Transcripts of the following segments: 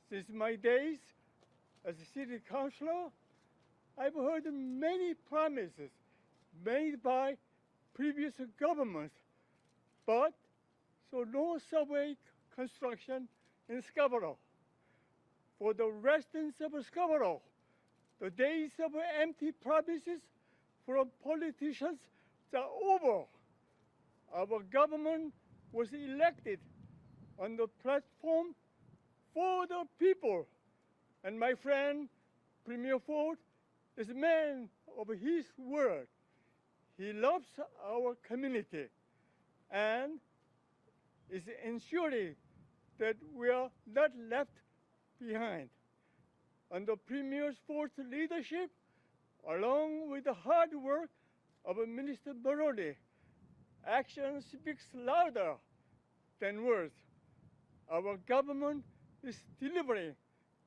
Since my days as a city councilor, I've heard many promises made by previous governments, but so no subway construction in Scarborough. For the residents of Scarborough, the days of empty promises from politicians are over. Our government was elected on the platform for the people. And my friend, Premier Ford, is a man of his word. He loves our community and is ensuring that we are not left behind. Under Premier Ford's leadership, along with the hard work of Minister Baroni, action speaks louder than words. Our government is delivering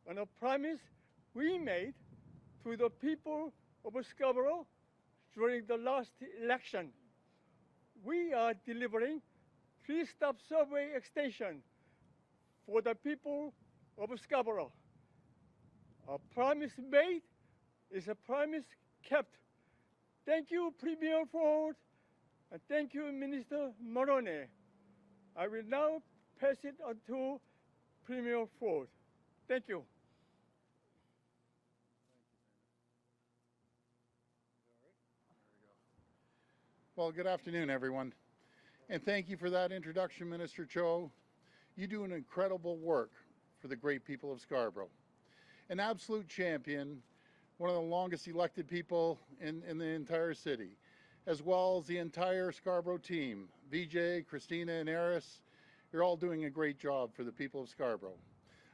on a promise we made to the people of Scarborough during the last election. We are delivering three-stop subway extension for the people of Scarborough. A promise made is a promise kept. Thank you, Premier Ford, and thank you, Minister Morone. I will now pass it on to Premier Ford. Thank you. Well, good afternoon, everyone. And thank you for that introduction, Minister Cho. You do an incredible work for the great people of Scarborough. An absolute champion, one of the longest elected people in the entire city, as well as the entire Scarborough team. VJ, Christina, and Eris, you're all doing a great job for the people of Scarborough.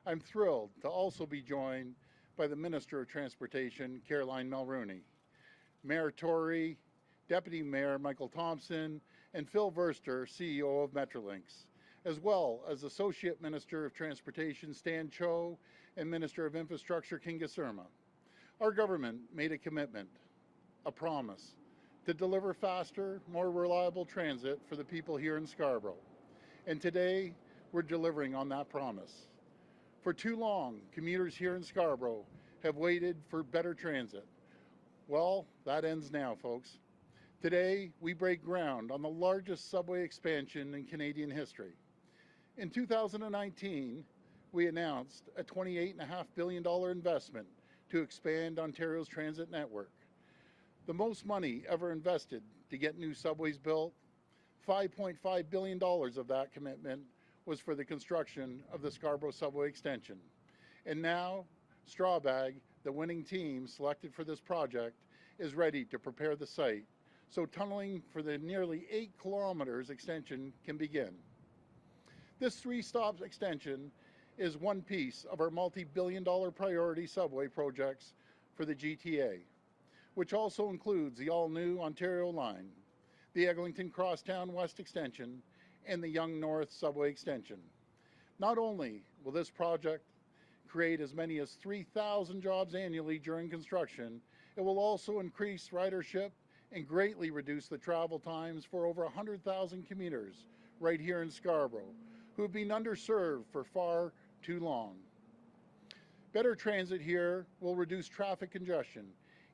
I'm thrilled to also be joined by the Minister of Transportation, Caroline Mulrooney, Mayor Tory, Deputy Mayor Michael Thompson, and Phil Verster, CEO of Metrolinx, as well as Associate Minister of Transportation Stan Cho and Minister of Infrastructure King Gasurma. Our government made a commitment, a promise, to deliver faster, more reliable transit for the people here in Scarborough. And today, we're delivering on that promise. For too long, commuters here in Scarborough have waited for better transit. Well, that ends now, folks. Today, we break ground on the largest subway expansion in Canadian history. In 2019, we announced a $28.5 billion investment to expand Ontario's transit network. The most money ever invested to get new subways built. $5.5 billion of that commitment was for the construction of the Scarborough subway extension. And now, Strawbag, the winning team selected for this project, is ready to prepare the site so tunneling for the nearly 8 kilometers extension can begin. This three-stop extension is one piece of our multi-billion-dollar priority subway projects for the GTA, which also includes the all-new Ontario line, the Eglinton Crosstown West extension, and the Yonge North subway extension. Not only will this project create as many as 3,000 jobs annually during construction, it will also increase ridership and greatly reduce the travel times for over 100,000 commuters right here in Scarborough, who have been underserved for far too long. Better transit here will reduce traffic congestion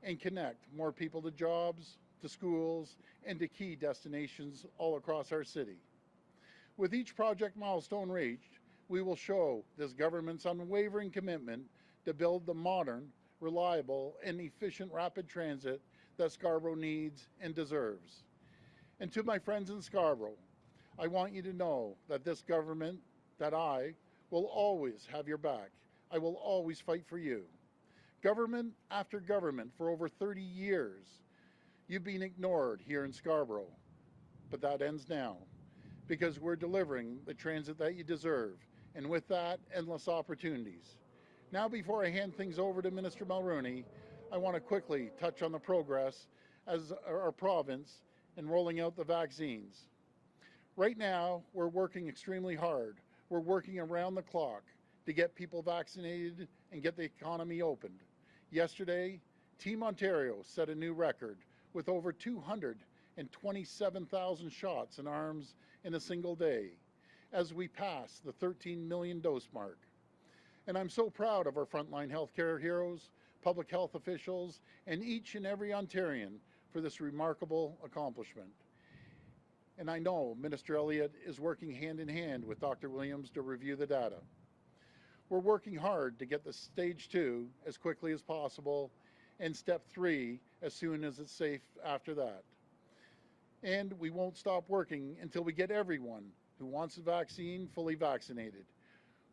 and connect more people to jobs, to schools, and to key destinations all across our city. With each project milestone reached, we will show this government's unwavering commitment to build the modern, reliable, and efficient rapid transit that Scarborough needs and deserves. And to my friends in Scarborough, I want you to know that this government, that I, will always have your back. I will always fight for you. Government after government for over 30 years, you've been ignored here in Scarborough. But that ends now, because we're delivering the transit that you deserve, and with that, endless opportunities. Now, before I hand things over to Minister Mulrooney, I want to quickly touch on the progress as our province in rolling out the vaccines. Right now, we're working extremely hard. We're working around the clock to get people vaccinated and get the economy opened. Yesterday, Team Ontario set a new record with over 227,000 shots in arms in a single day as we pass the 13 million dose mark. And I'm so proud of our frontline healthcare heroes, public health officials, and each and every Ontarian for this remarkable accomplishment. And I know Minister Elliott is working hand in hand with Dr. Williams to review the data. We're working hard to get the stage 2 as quickly as possible and step 3 as soon as it's safe after that. And we won't stop working until we get everyone who wants the vaccine fully vaccinated.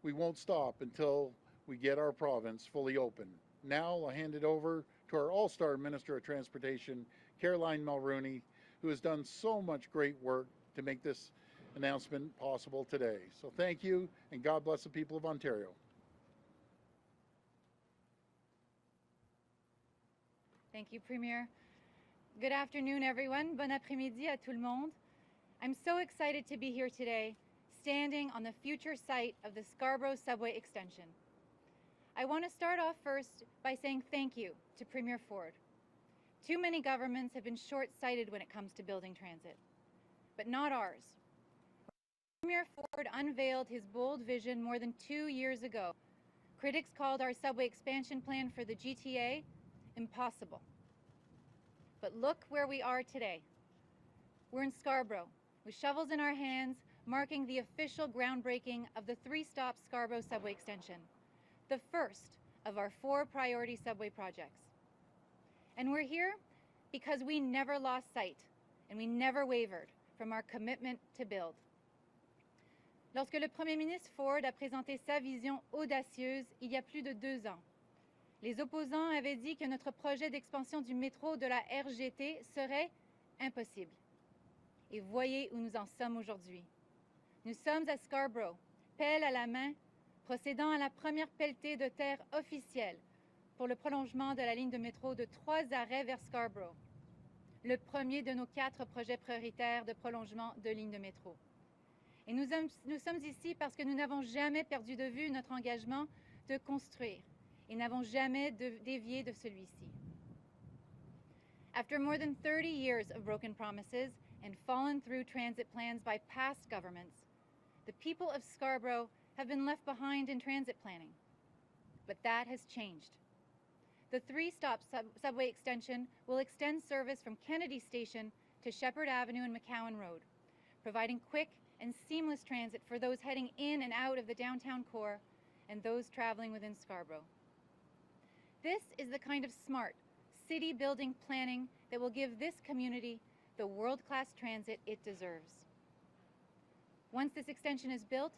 We won't stop until we get our province fully open. Now I'll hand it over to our all-star Minister of Transportation, Caroline Mulroney, who has done so much great work to make this announcement possible today. So thank you, and God bless the people of Ontario. Thank you, Premier. Good afternoon, everyone. Bon après-midi à tout le monde. I'm so excited to be here today, standing on the future site of the Scarborough Subway Extension. I want to start off first by saying thank you to Premier Ford. Too many governments have been short-sighted when it comes to building transit, but not ours. Premier Ford unveiled his bold vision more than 2 years ago. Critics called our subway expansion plan for the GTA impossible. But look where we are today. We're in Scarborough, with shovels in our hands, marking the official groundbreaking of the 3-stop Scarborough Subway Extension, the first of our 4 priority subway projects. And we're here because we never lost sight and we never wavered from our commitment to build. Lorsque le Premier ministre Ford a présenté sa vision audacieuse il y a plus de 2 ans, les opposants avaient dit que notre projet d'expansion du métro de la RGT serait impossible. Et voyez où nous en sommes aujourd'hui. Nous sommes à Scarborough, pelle à la main, procédant à la première pelletée de terre officielle pour le prolongement de la ligne de métro de 3 arrêts vers Scarborough, le premier de nos 4 projets prioritaires de prolongement de ligne de métro. Et nous sommes ici parce que nous n'avons jamais perdu de vue notre engagement de construire et n'avons jamais dévié de celui-ci. After more than 30 years of broken promises and fallen through transit plans by past governments, the people of Scarborough have been left behind in transit planning. But that has changed. The 3-stop subway extension will extend service from Kennedy Station to Shepherd Avenue and McCowan Road, providing quick and seamless transit for those heading in and out of the downtown core and those traveling within Scarborough. This is the kind of smart, city-building planning that will give this community the world-class transit it deserves. Once this extension is built,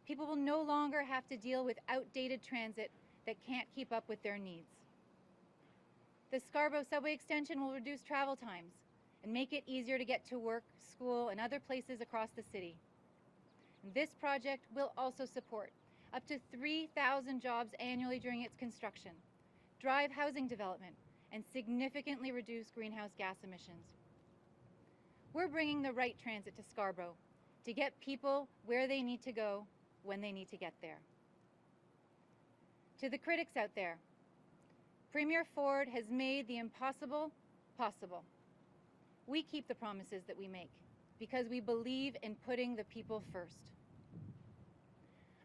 people will no longer have to deal with outdated transit that can't keep up with their needs. The Scarborough subway extension will reduce travel times and make it easier to get to work, school, and other places across the city. This project will also support up to 3,000 jobs annually during its construction, drive housing development, and significantly reduce greenhouse gas emissions. We're bringing the right transit to Scarborough to get people where they need to go when they need to get there. To the critics out there, Premier Ford has made the impossible possible. We keep the promises that we make because we believe in putting the people first.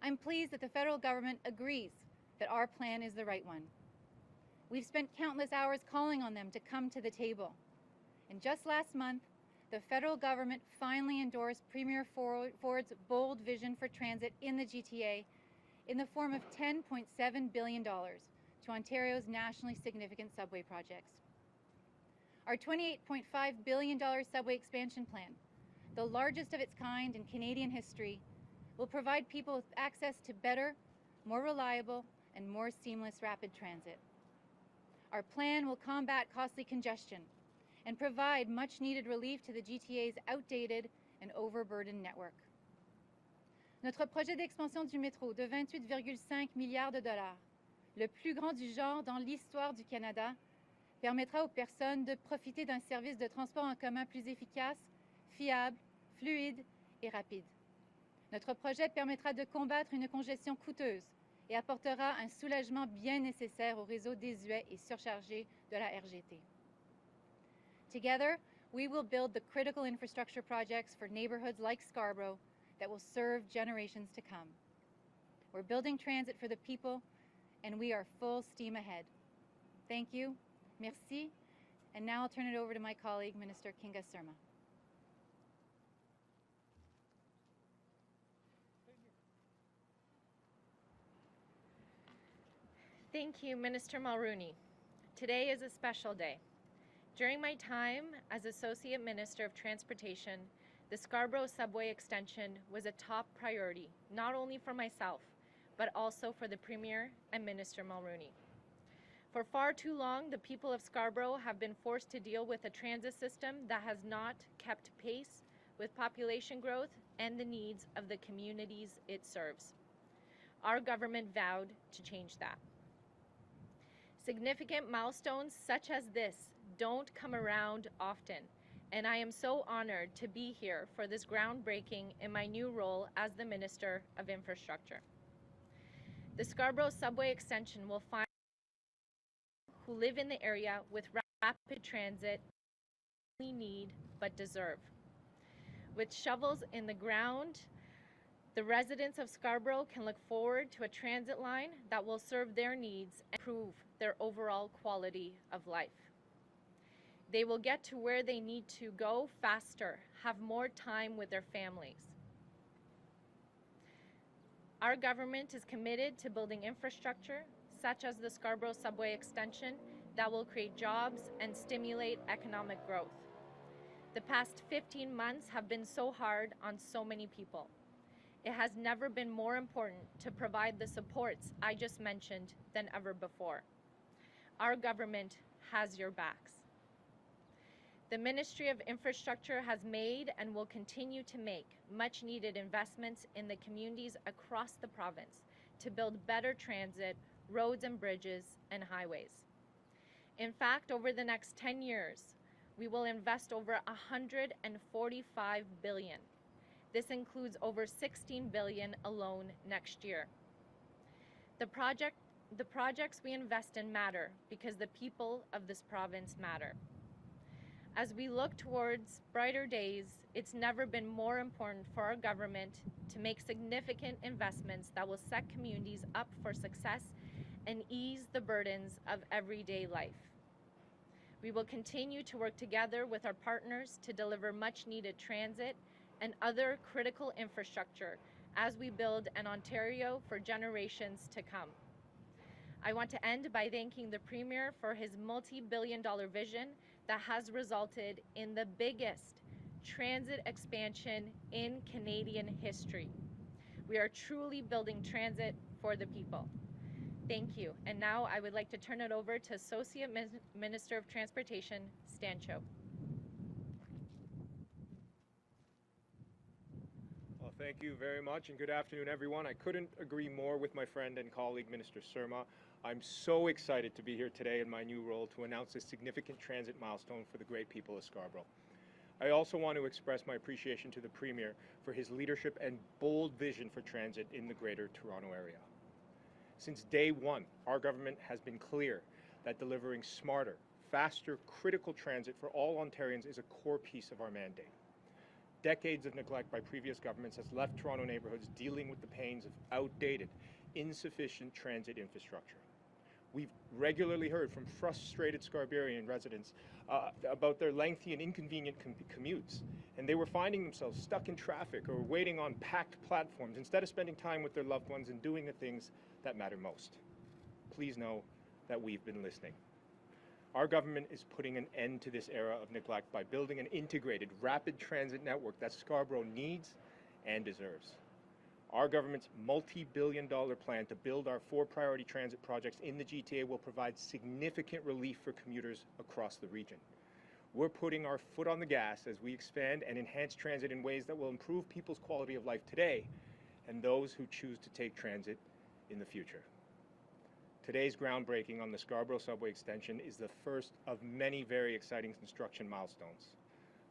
I'm pleased that the federal government agrees that our plan is the right one. We've spent countless hours calling on them to come to the table. And just last month, the federal government finally endorsed Premier Ford's bold vision for transit in the GTA in the form of $10.7 billion to Ontario's nationally significant subway projects. Our $28.5 billion subway expansion plan, the largest of its kind in Canadian history, will provide people with access to better, more reliable, and more seamless rapid transit. Our plan will combat costly congestion and provide much-needed relief to the GTA's outdated and overburdened network. Notre projet d'expansion du métro de 28,5 milliards de dollars, le plus grand du genre dans l'histoire du Canada, permettra aux personnes de profiter d'un service de transport en commun plus efficace, fiable, fluide et rapide. Notre projet permettra de combattre une congestion coûteuse et apportera un soulagement bien nécessaire au réseau désuet et surchargé de la RGT. Together, we will build the critical infrastructure projects for neighborhoods like Scarborough that will serve generations to come. We're building transit for the people, and we are full steam ahead. Thank you. Merci. And now I'll turn it over to my colleague, Minister Kinga Surma. Thank you, Minister Mulrooney. Today is a special day. During my time as Associate Minister of Transportation, the Scarborough Subway extension was a top priority, not only for myself, but also for the Premier and Minister Mulrooney. For far too long, the people of Scarborough have been forced to deal with a transit system that has not kept pace with population growth and the needs of the communities it serves. Our government vowed to change that. Significant milestones such as this don't come around often, and I am so honored to be here for this groundbreaking in my new role as the Minister of Infrastructure. The Scarborough Subway extension will find who live in the area with rapid transit not only need but deserve. With shovels in the ground, the residents of Scarborough can look forward to a transit line that will serve their needs and improve their overall quality of life. They will get to where they need to go faster, have more time with their families. Our government is committed to building infrastructure, such as the Scarborough Subway extension, that will create jobs and stimulate economic growth. The past 15 months have been so hard on so many people. It has never been more important to provide the supports I just mentioned than ever before. Our government has your backs. The Ministry of Infrastructure has made and will continue to make much needed investments in the communities across the province to build better transit, roads and bridges, and highways. In fact, over the next 10 years, we will invest over $145 billion. This includes over $16 billion alone next year. The projects we invest in matter because the people of this province matter. As we look towards brighter days, it's never been more important for our government to make significant investments that will set communities up for success and ease the burdens of everyday life. We will continue to work together with our partners to deliver much-needed transit and other critical infrastructure as we build an Ontario for generations to come. I want to end by thanking the Premier for his multi-billion-dollar vision that has resulted in the biggest transit expansion in Canadian history. We are truly building transit for the people. Thank you. And now I would like to turn it over to Associate Minister of Transportation, Stan Cho. Well, thank you very much, and good afternoon, everyone. I couldn't agree more with my friend and colleague, Minister Surma. I'm so excited to be here today in my new role to announce a significant transit milestone for the great people of Scarborough. I also want to express my appreciation to the Premier for his leadership and bold vision for transit in the Greater Toronto Area. Since day one, our government has been clear that delivering smarter, faster, critical transit for all Ontarians is a core piece of our mandate. Decades of neglect by previous governments has left Toronto neighbourhoods dealing with the pains of outdated, insufficient transit infrastructure. We've regularly heard from frustrated Scarboroughian residents about their lengthy and inconvenient commutes, and they were finding themselves stuck in traffic or waiting on packed platforms instead of spending time with their loved ones and doing the things that matter most. Please know that we've been listening. Our government is putting an end to this era of neglect by building an integrated, rapid transit network that Scarborough needs and deserves. Our government's multi-billion-dollar plan to build our 4 priority transit projects in the GTA will provide significant relief for commuters across the region. We're putting our foot on the gas as we expand and enhance transit in ways that will improve people's quality of life today and those who choose to take transit in the future. Today's groundbreaking on the Scarborough Subway extension is the first of many very exciting construction milestones.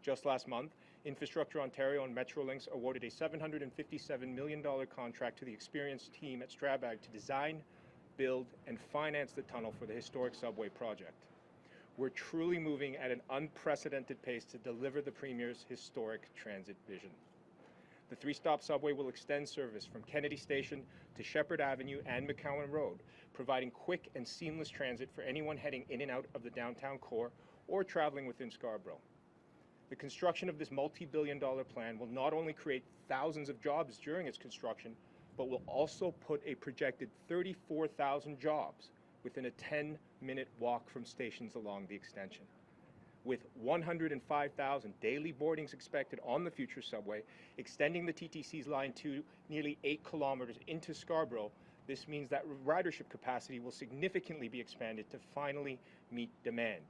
Just last month, Infrastructure Ontario and Metrolinx awarded a $757 million contract to the experienced team at Strabag to design, build, and finance the tunnel for the historic subway project. We're truly moving at an unprecedented pace to deliver the Premier's historic transit vision. The three-stop subway will extend service from Kennedy Station to Shepherd Avenue and McCowan Road, providing quick and seamless transit for anyone heading in and out of the downtown core or traveling within Scarborough. The construction of this multi-billion-dollar plan will not only create thousands of jobs during its construction, but will also put a projected 34,000 jobs within a 10-minute walk from stations along the extension. With 105,000 daily boardings expected on the future subway, extending the TTC's Line 2 nearly 8 kilometers into Scarborough, this means that ridership capacity will significantly be expanded to finally meet demand,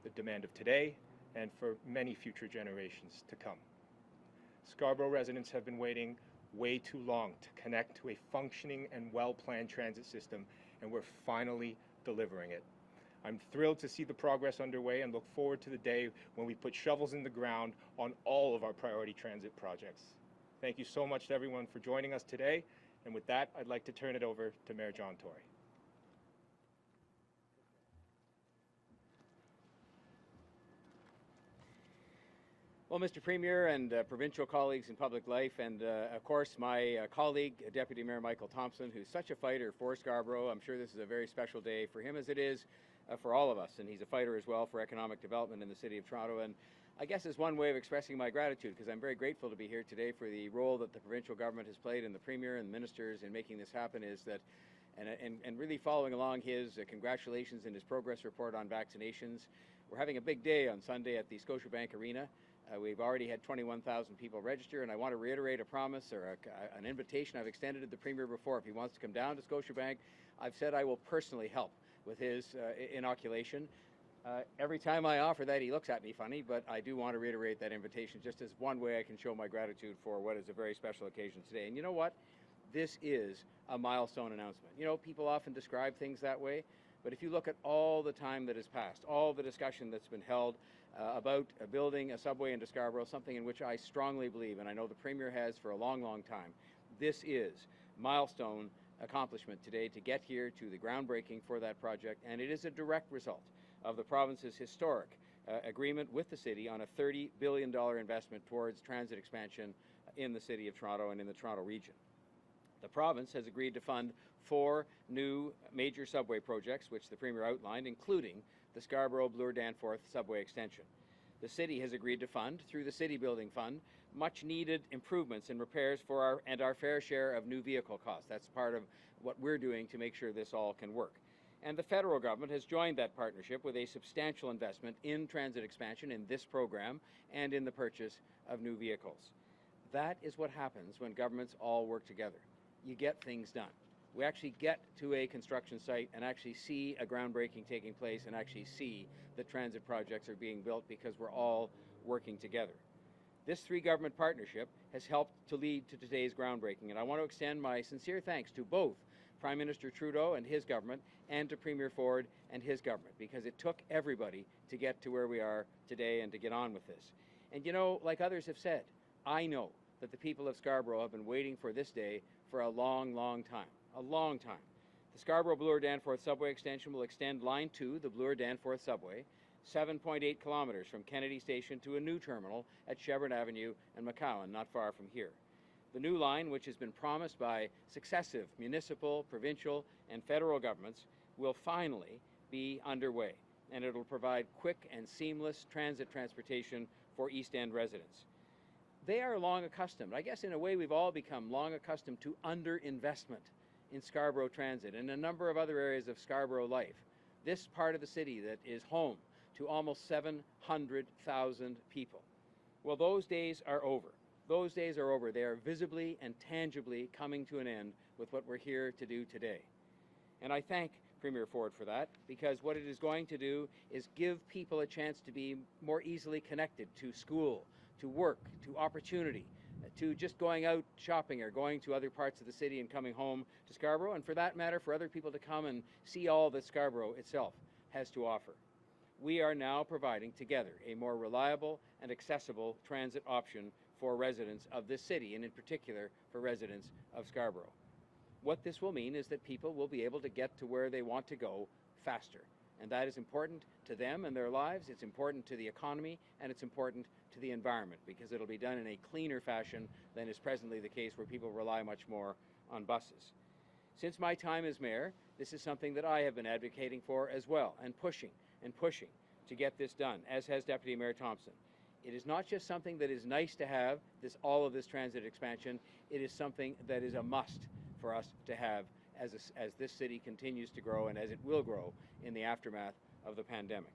the demand of today and for many future generations to come. Scarborough residents have been waiting way too long to connect to a functioning and well-planned transit system, and we're finally delivering it. I'm thrilled to see the progress underway and look forward to the day when we put shovels in the ground on all of our priority transit projects. Thank you so much to everyone for joining us today, and with that, I'd like to turn it over to Mayor John Tory. Well, Mr. Premier and provincial colleagues in public life, and of course my colleague, Deputy Mayor Michael Thompson, who's such a fighter for Scarborough. I'm sure this is a very special day for him, as it is for all of us, and he's a fighter as well for economic development in the City of Toronto. And I guess is one way of expressing my gratitude, because I'm very grateful to be here today for the role that the provincial government has played, and the Premier and ministers in making this happen, is that, and really following along his congratulations in his progress report on vaccinations. We're having a big day on Sunday at the Scotiabank Arena. We've already had 21,000 people register, and I want to reiterate a promise or an invitation I've extended to the Premier before. If he wants to come down to Scotiabank, I've said I will personally help with his inoculation. Every time I offer that, he looks at me funny, but I do want to reiterate that invitation just as one way I can show my gratitude for what is a very special occasion today. And you know what? This is a milestone announcement. You know, people often describe things that way, but if you look at all the time that has passed, all the discussion that's been held about building a subway into Scarborough, something in which I strongly believe, and I know the Premier has for a long, long time, this is milestone accomplishment today to get here to the groundbreaking for that project, and it is a direct result of the province's historic agreement with the city on a $30 billion investment towards transit expansion in the City of Toronto and in the Toronto region. The province has agreed to fund 4 new major subway projects, which the Premier outlined, including the Scarborough-Bloor-Danforth subway extension. The city has agreed to fund, through the City Building Fund, much-needed improvements and repairs for our fair share of new vehicle costs. That's part of what we're doing to make sure this all can work. And the federal government has joined that partnership with a substantial investment in transit expansion in this program and in the purchase of new vehicles. That is what happens when governments all work together. You get things done. We actually get to a construction site and actually see a groundbreaking taking place and actually see that transit projects are being built because we're all working together. This 3-government partnership has helped to lead to today's groundbreaking, and I want to extend my sincere thanks to both Prime Minister Trudeau and his government and to Premier Ford and his government, because it took everybody to get to where we are today and to get on with this. And you know, like others have said, I know that the people of Scarborough have been waiting for this day for a long, long time. A long time. The Scarborough-Bloor-Danforth subway extension will extend Line 2, the Bloor-Danforth subway, 7.8 kilometers from Kennedy Station to a new terminal at Shepherd Avenue and McCowan, not far from here. The new line, which has been promised by successive municipal, provincial, and federal governments, will finally be underway, and it will provide quick and seamless transit transportation for East End residents. They are long accustomed. I guess in a way we've all become long accustomed to underinvestment in Scarborough Transit and a number of other areas of Scarborough life. This part of the city that is home to almost 700,000 people. Well, those days are over. Those days are over. They are visibly and tangibly coming to an end with what we're here to do today. And I thank Premier Ford for that, because what it is going to do is give people a chance to be more easily connected to school, to work, to opportunity, to just going out shopping or going to other parts of the city and coming home to Scarborough, and for that matter, for other people to come and see all that Scarborough itself has to offer. We are now providing together a more reliable and accessible transit option for residents of this city, and in particular for residents of Scarborough. What this will mean is that people will be able to get to where they want to go faster. And that is important to them and their lives, it's important to the economy, and it's important to the environment, because it'll be done in a cleaner fashion than is presently the case, where people rely much more on buses. Since my time as mayor, this is something that I have been advocating for as well, and pushing to get this done, as has Deputy Mayor Thompson. It is not just something that is nice to have, all of this transit expansion. It is something that is a must for us to have as this city continues to grow, and as it will grow in the aftermath of the pandemic.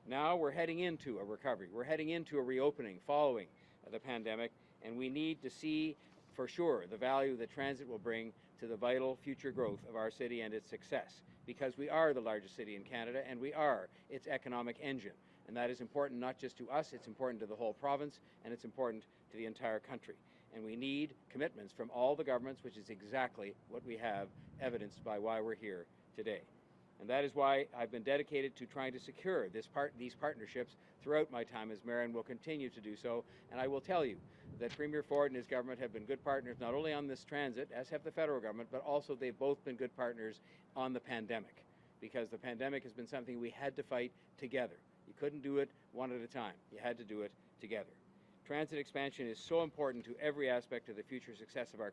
Now we're heading into a recovery. We're heading into a reopening following the pandemic, and we need to see for sure the value that transit will bring to the vital future growth of our city and its success, because we are the largest city in Canada and we are its economic engine. And that is important not just to us, it's important to the whole province, and it's important to the entire country. And we need commitments from all the governments, which is exactly what we have, evidenced by why we're here today. And that is why I've been dedicated to trying to secure these partnerships throughout my time as mayor, and will continue to do so. And I will tell you that Premier Ford and his government have been good partners, not only on this transit, as have the federal government, but also they've both been good partners on the pandemic, because the pandemic has been something we had to fight together. You couldn't do it one at a time. You had to do it together. Transit expansion is so important to every aspect of the future success of our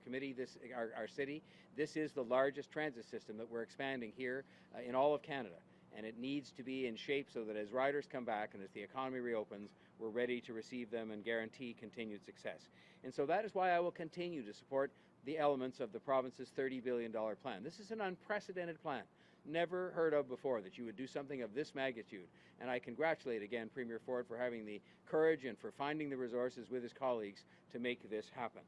our city. This is the largest transit system that we're expanding here in all of Canada, and it needs to be in shape so that as riders come back and as the economy reopens, we're ready to receive them and guarantee continued success. And so that is why I will continue to support the elements of the province's $30 billion plan. This is an unprecedented plan, never heard of before, that you would do something of this magnitude. And I congratulate again Premier Ford for having the courage and for finding the resources with his colleagues to make this happen.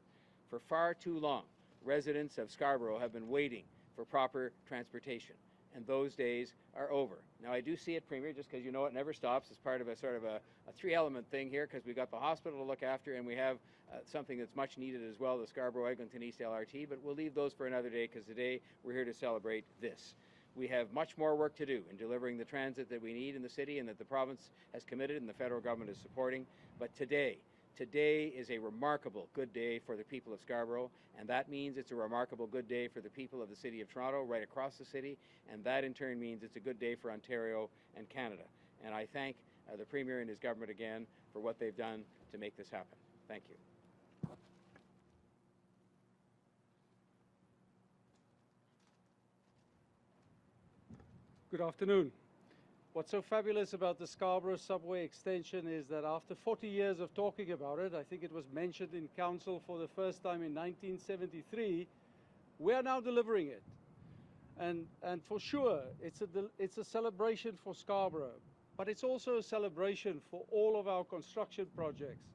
For far too long, residents of Scarborough have been waiting for proper transportation, and those days are over. Now I do see it, Premier, just because you know it never stops, as part of a sort of a three-element thing here, because we've got the hospital to look after, and we have something that's much needed as well, the Scarborough-Eglinton East LRT, but we'll leave those for another day, because today we're here to celebrate this. We have much more work to do in delivering the transit that we need in the city and that the province has committed and the federal government is supporting. But today is a remarkable good day for the people of Scarborough, and that means it's a remarkable good day for the people of the City of Toronto right across the city, and that in turn means it's a good day for Ontario and Canada. And I thank the Premier and his government again for what they've done to make this happen. Thank you. Good afternoon. What's so fabulous about the Scarborough subway extension is that after 40 years of talking about it, I think it was mentioned in council for the first time in 1973, we are now delivering it. And for sure, it's a celebration for Scarborough, but it's also a celebration for all of our construction projects,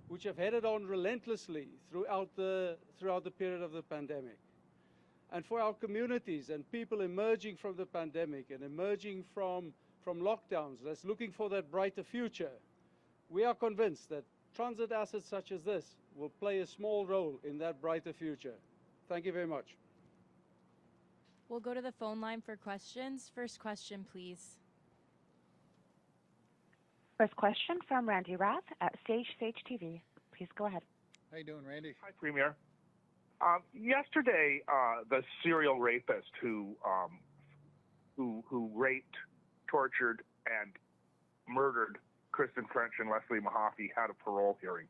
which have headed on relentlessly throughout the period of the pandemic. And for our communities and people emerging from the pandemic and emerging from lockdowns, that's looking for that brighter future, we are convinced that transit assets such as this will play a small role in that brighter future. Thank you very much. We'll go to the phone line for questions. First question, please. First question from Randy Rath at Sage TV. Please go ahead. How you doing, Randy? Hi, Premier. Yesterday, the serial rapist who raped, tortured, and murdered Kristen French and Leslie Mahaffey had a parole hearing.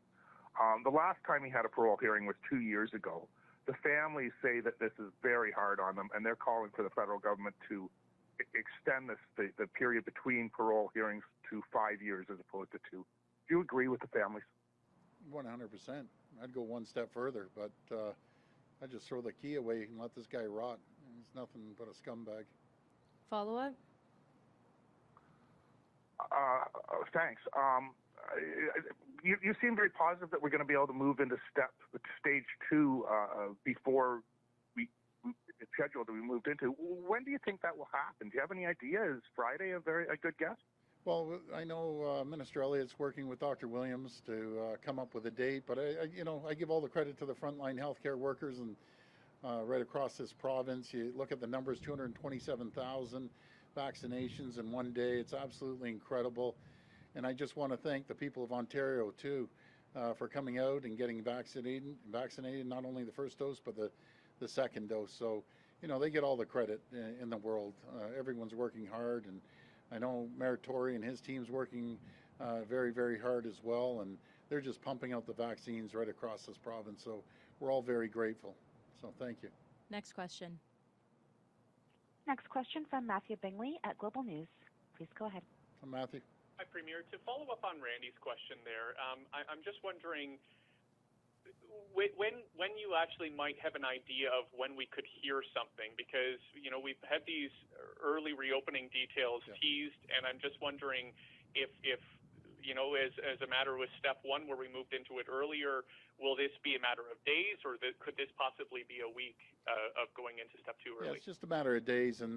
The last time he had a parole hearing was 2 years ago. The families say that this is very hard on them, and they're calling for the federal government to extend the period between parole hearings to 5 years as opposed to 2. Do you agree with the families? 100%. I'd go one step further, but I'd just throw the key away and let this guy rot. He's nothing but a scumbag. Follow up? Thanks. You seem very positive that we're going to be able to move into stage 2 before it's scheduled to be moved into. When do you think that will happen? Do you have any idea? Is Friday a good guess? Well, I know Minister Elliott's working with Dr. Williams to come up with a date, but I give all the credit to the frontline healthcare workers and right across this province. You look at the numbers: 227,000 vaccinations in one day. It's absolutely incredible, and I just want to thank the people of Ontario too for coming out and getting vaccinated. Not only the first dose, but the second dose. So, they get all the credit in the world. Everyone's working hard, and I know Mayor Tory and his team's working very, very hard as well, and they're just pumping out the vaccines right across this province. So we're all very grateful. So thank you. Next question. Next question from Matthew Bingley at Global News. Please go ahead. Matthew. Hi, Premier. To follow up on Randy's question there, I'm just wondering when you actually might have an idea of when we could hear something, because we've had these early reopening details teased, and I'm just wondering if as a matter with step one where we moved into it earlier, will this be a matter of days, or could this possibly be a week of going into step two early? Yeah, it's just a matter of days, and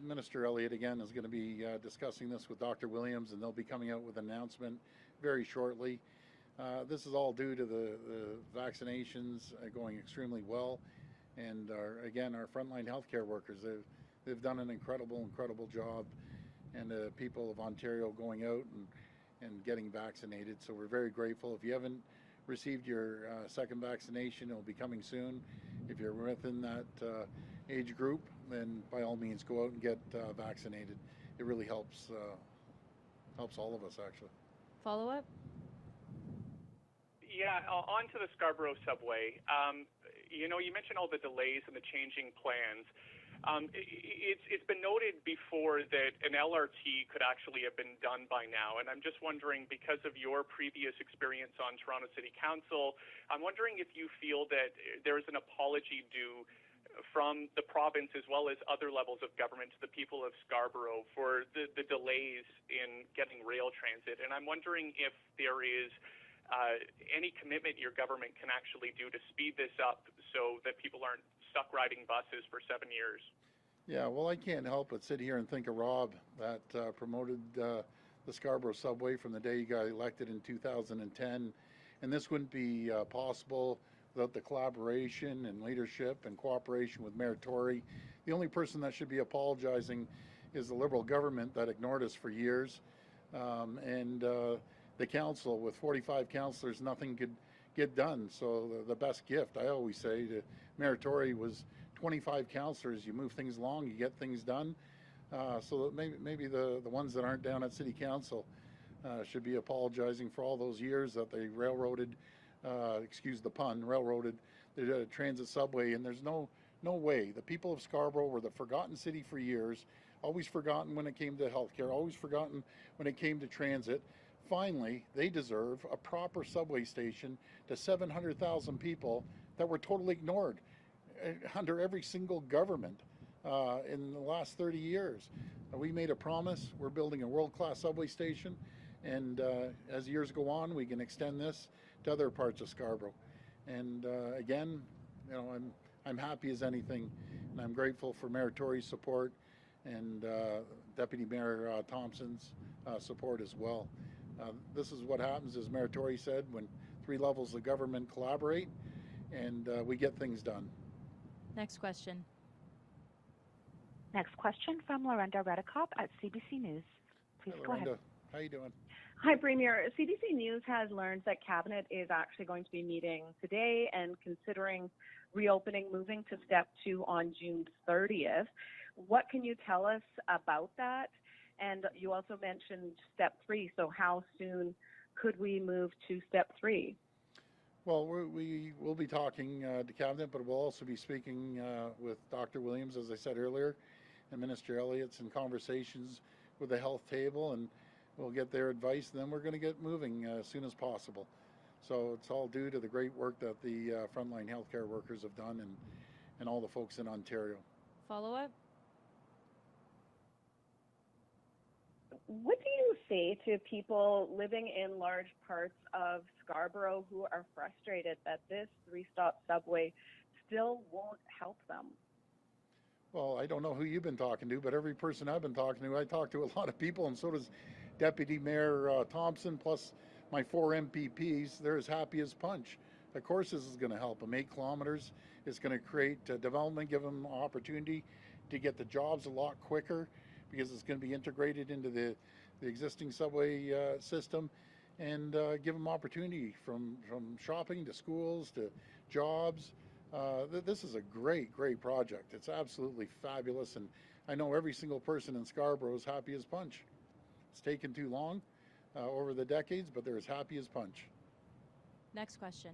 Minister Elliott again is going to be discussing this with Dr. Williams, and they'll be coming out with an announcement very shortly. This is all due to the vaccinations going extremely well, and our frontline healthcare workers, they've done an incredible job, and the people of Ontario going out and getting vaccinated. So we're very grateful. If you haven't received your second vaccination, it'll be coming soon. If you're within that age group, then by all means go out and get vaccinated. It really helps all of us, actually. Follow up? Yeah, on to the Scarborough subway. You mentioned all the delays and the changing plans. It's been noted before that an LRT could actually have been done by now, and I'm just wondering, because of your previous experience on Toronto City Council, I'm wondering if you feel that there's an apology due from the province as well as other levels of government to the people of Scarborough for the delays in getting rail transit, and I'm wondering if there is any commitment your government can actually do to speed this up so that people aren't stuck riding buses for 7 years. Yeah, well, I can't help but sit here and think of Rob that promoted the Scarborough subway from the day he got elected in 2010, and this wouldn't be possible without the collaboration and leadership and cooperation with Mayor Tory. The only person that should be apologizing is the Liberal government that ignored us for years, and the council with 45 councillors, nothing could get done. So the best gift, I always say, to Mayor Tory was 25 councillors. You move things along, you get things done. So that maybe the ones that aren't down at City Council should be apologizing for all those years that they railroaded, excuse the pun, railroaded the transit subway. And there's no way. The people of Scarborough were the forgotten city for years, always forgotten when it came to healthcare, always forgotten when it came to transit. Finally, they deserve a proper subway station to 700,000 people that were totally ignored under every single government in the last 30 years. We made a promise. We're building a world-class subway station, and as years go on, we can extend this to other parts of Scarborough. And again, I'm happy as anything, and I'm grateful for Mayor Tory's support and Deputy Mayor Thompson's support as well. This is what happens, as Mayor Tory said, when three levels of government collaborate and we get things done. Next question. Next question from Lorenda Redekop at CBC News. Please Hi, go ahead. How you doing? Hi, Premier. CBC News has learned that Cabinet is actually going to be meeting today and considering reopening, moving to step 2 on June 30th. What can you tell us about that? And you also mentioned step 3, so how soon could we move to step 3? Well, we will be talking to Cabinet, but we'll also be speaking with Dr. Williams, as I said earlier, and Minister Elliott's in conversations with the health table, and we'll get their advice, and then we're going to get moving as soon as possible. So it's all due to the great work that the frontline healthcare workers have done and all the folks in Ontario. Follow up? What do you say to people living in large parts of Scarborough who are frustrated that this 3-stop subway still won't help them? Well, I don't know who you've been talking to, but every person I've been talking to, I talk to a lot of people, and so does Deputy Mayor Thompson, plus my 4 MPPs. They're as happy as punch. Of course this is going to help them. 8 kilometers. It's going to create development, give them an opportunity to get the jobs a lot quicker, because it's going to be integrated into the existing subway system, and give them opportunity from shopping to schools to jobs, This is a great, great project. It's absolutely fabulous, and I know every single person in Scarborough is happy as punch. It's taken too long over the decades, but they're as happy as punch. Next question.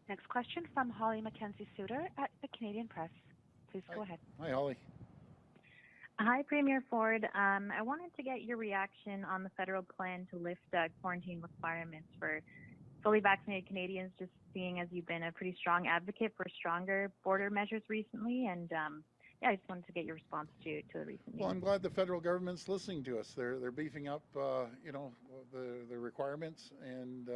Next question from Holly Mackenzie-Suter at the Canadian Press. Please go ahead. Hi, Holly. Hi, Premier Ford. I wanted to get your reaction on the federal plan to lift quarantine requirements for fully vaccinated Canadians, just seeing as you've been a pretty strong advocate for stronger border measures recently. And yeah, I just wanted to get your response to the recent news. Well, I'm glad the federal government's listening to us. They're beefing up, the requirements, and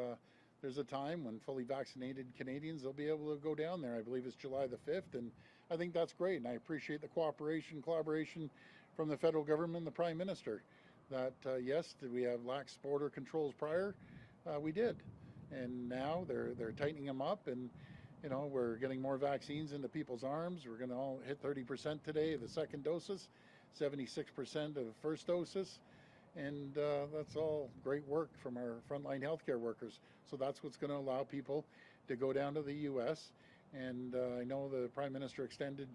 there's a time when fully vaccinated Canadians, they'll be able to go down there. I believe it's July the 5th, and I think that's great, and I appreciate the collaboration from the federal government and the Prime Minister. That yes, did we have lax border controls prior? We did, and now they're tightening them up, and we're getting more vaccines into people's arms. We're going to all hit 30% today of the second doses, 76% of first doses, and that's all great work from our frontline healthcare workers. So that's what's going to allow people to go down to the U.S. And I know the Prime Minister extended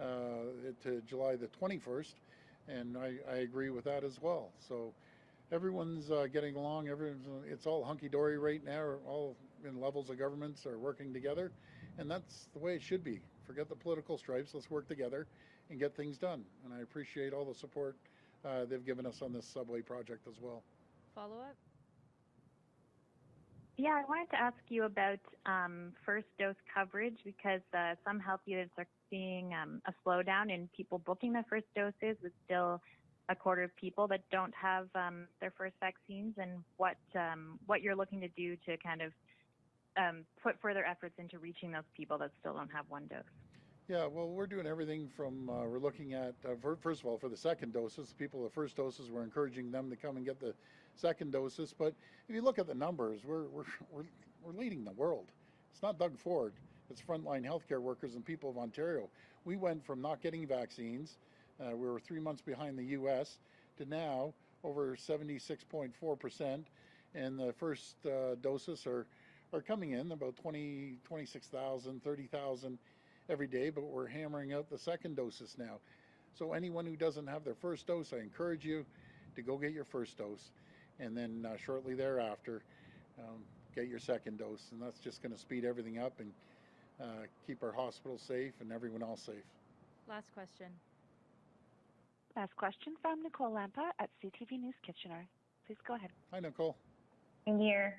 it to July the 21st, and I agree with that as well. So everyone's getting along. It's all hunky-dory right now. All in levels of governments are working together, and that's the way it should be. Forget the political stripes. Let's work together and get things done. And I appreciate all the support they've given us on this subway project as well. Follow-up? Yeah, I wanted to ask you about first dose coverage, because some health units are seeing a slowdown in people booking their first doses, with still a quarter of people that don't have their first vaccines, and what you're looking to do to kind of put further efforts into reaching those people that still don't have one dose. Yeah, well, we're doing everything from, we're looking at, first of all, for the second doses, people with the first doses, we're encouraging them to come and get the second doses. But if you look at the numbers, we're leading the world. It's not Doug Ford, it's frontline healthcare workers and people of Ontario. We went from not getting vaccines, we were 3 months behind the U.S., to now over 76.4%, and the first doses are coming in about 26,000, 30,000 every day, but we're hammering out the second doses now. So anyone who doesn't have their first dose, I encourage you to go get your first dose, and then shortly thereafter get your second dose, and that's just going to speed everything up and keep our hospitals safe and everyone else safe. Last question. Last question from Nicole Lampa at CTV News Kitchener. Please go ahead. Hi, Nicole. Here.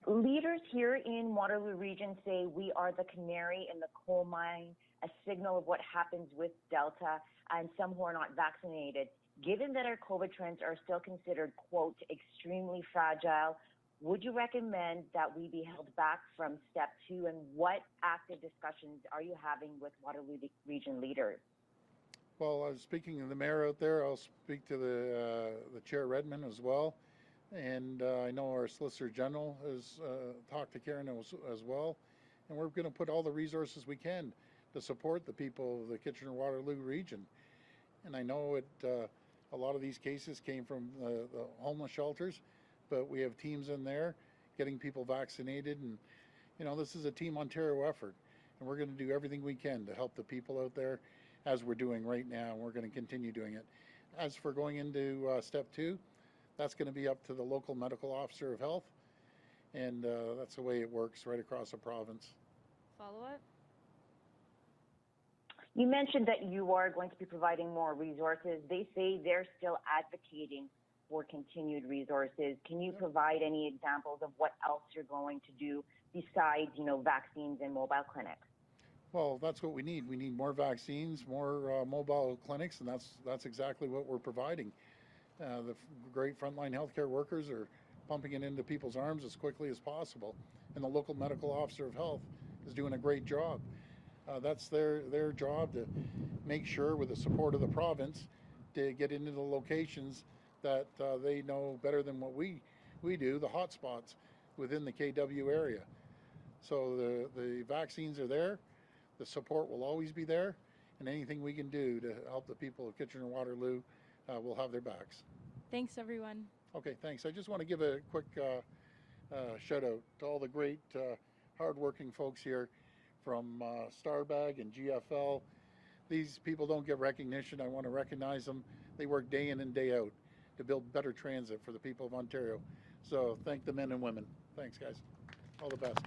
Leaders here in Waterloo Region say we are the canary in the coal mine, a signal of what happens with Delta and some who are not vaccinated. Given that our COVID trends are still considered, quote, extremely fragile, would you recommend that we be held back from step 2, and what active discussions are you having with Waterloo Region leaders? Well, I was speaking to the mayor out there. I'll speak to the Chair Redmond as well. And I know our Solicitor General has talked to Karen as well. And we're going to put all the resources we can to support the people of the Kitchener-Waterloo region. And I know a lot of these cases came from the homeless shelters, but we have teams in there getting people vaccinated. And, this is a Team Ontario effort. And we're going to do everything we can to help the people out there, as we're doing right now. And we're going to continue doing it. As for going into step 2, that's going to be up to the local medical officer of health, and that's the way it works right across the province. Follow-up? You mentioned that you are going to be providing more resources. They say they're still advocating for continued resources. Can you provide any examples of what else you're going to do besides, vaccines and mobile clinics? Well, that's what we need. We need more vaccines, more mobile clinics, and that's exactly what we're providing. The great frontline healthcare workers are pumping it into people's arms as quickly as possible, and the local medical officer of health is doing a great job. That's their job, to make sure, with the support of the province, to get into the locations that they know better than what we do, the hot spots within the KW area. So the vaccines are there, the support will always be there, and anything we can do to help the people of Kitchener-Waterloo, we'll have their backs. Thanks, everyone. Okay, thanks. I just want to give a quick shout out to all the great hardworking folks here from Starbag and GFL. These people don't get recognition. I want to recognize them. They work day in and day out to build better transit for the people of Ontario. So thank the men and women. Thanks, guys. All the best.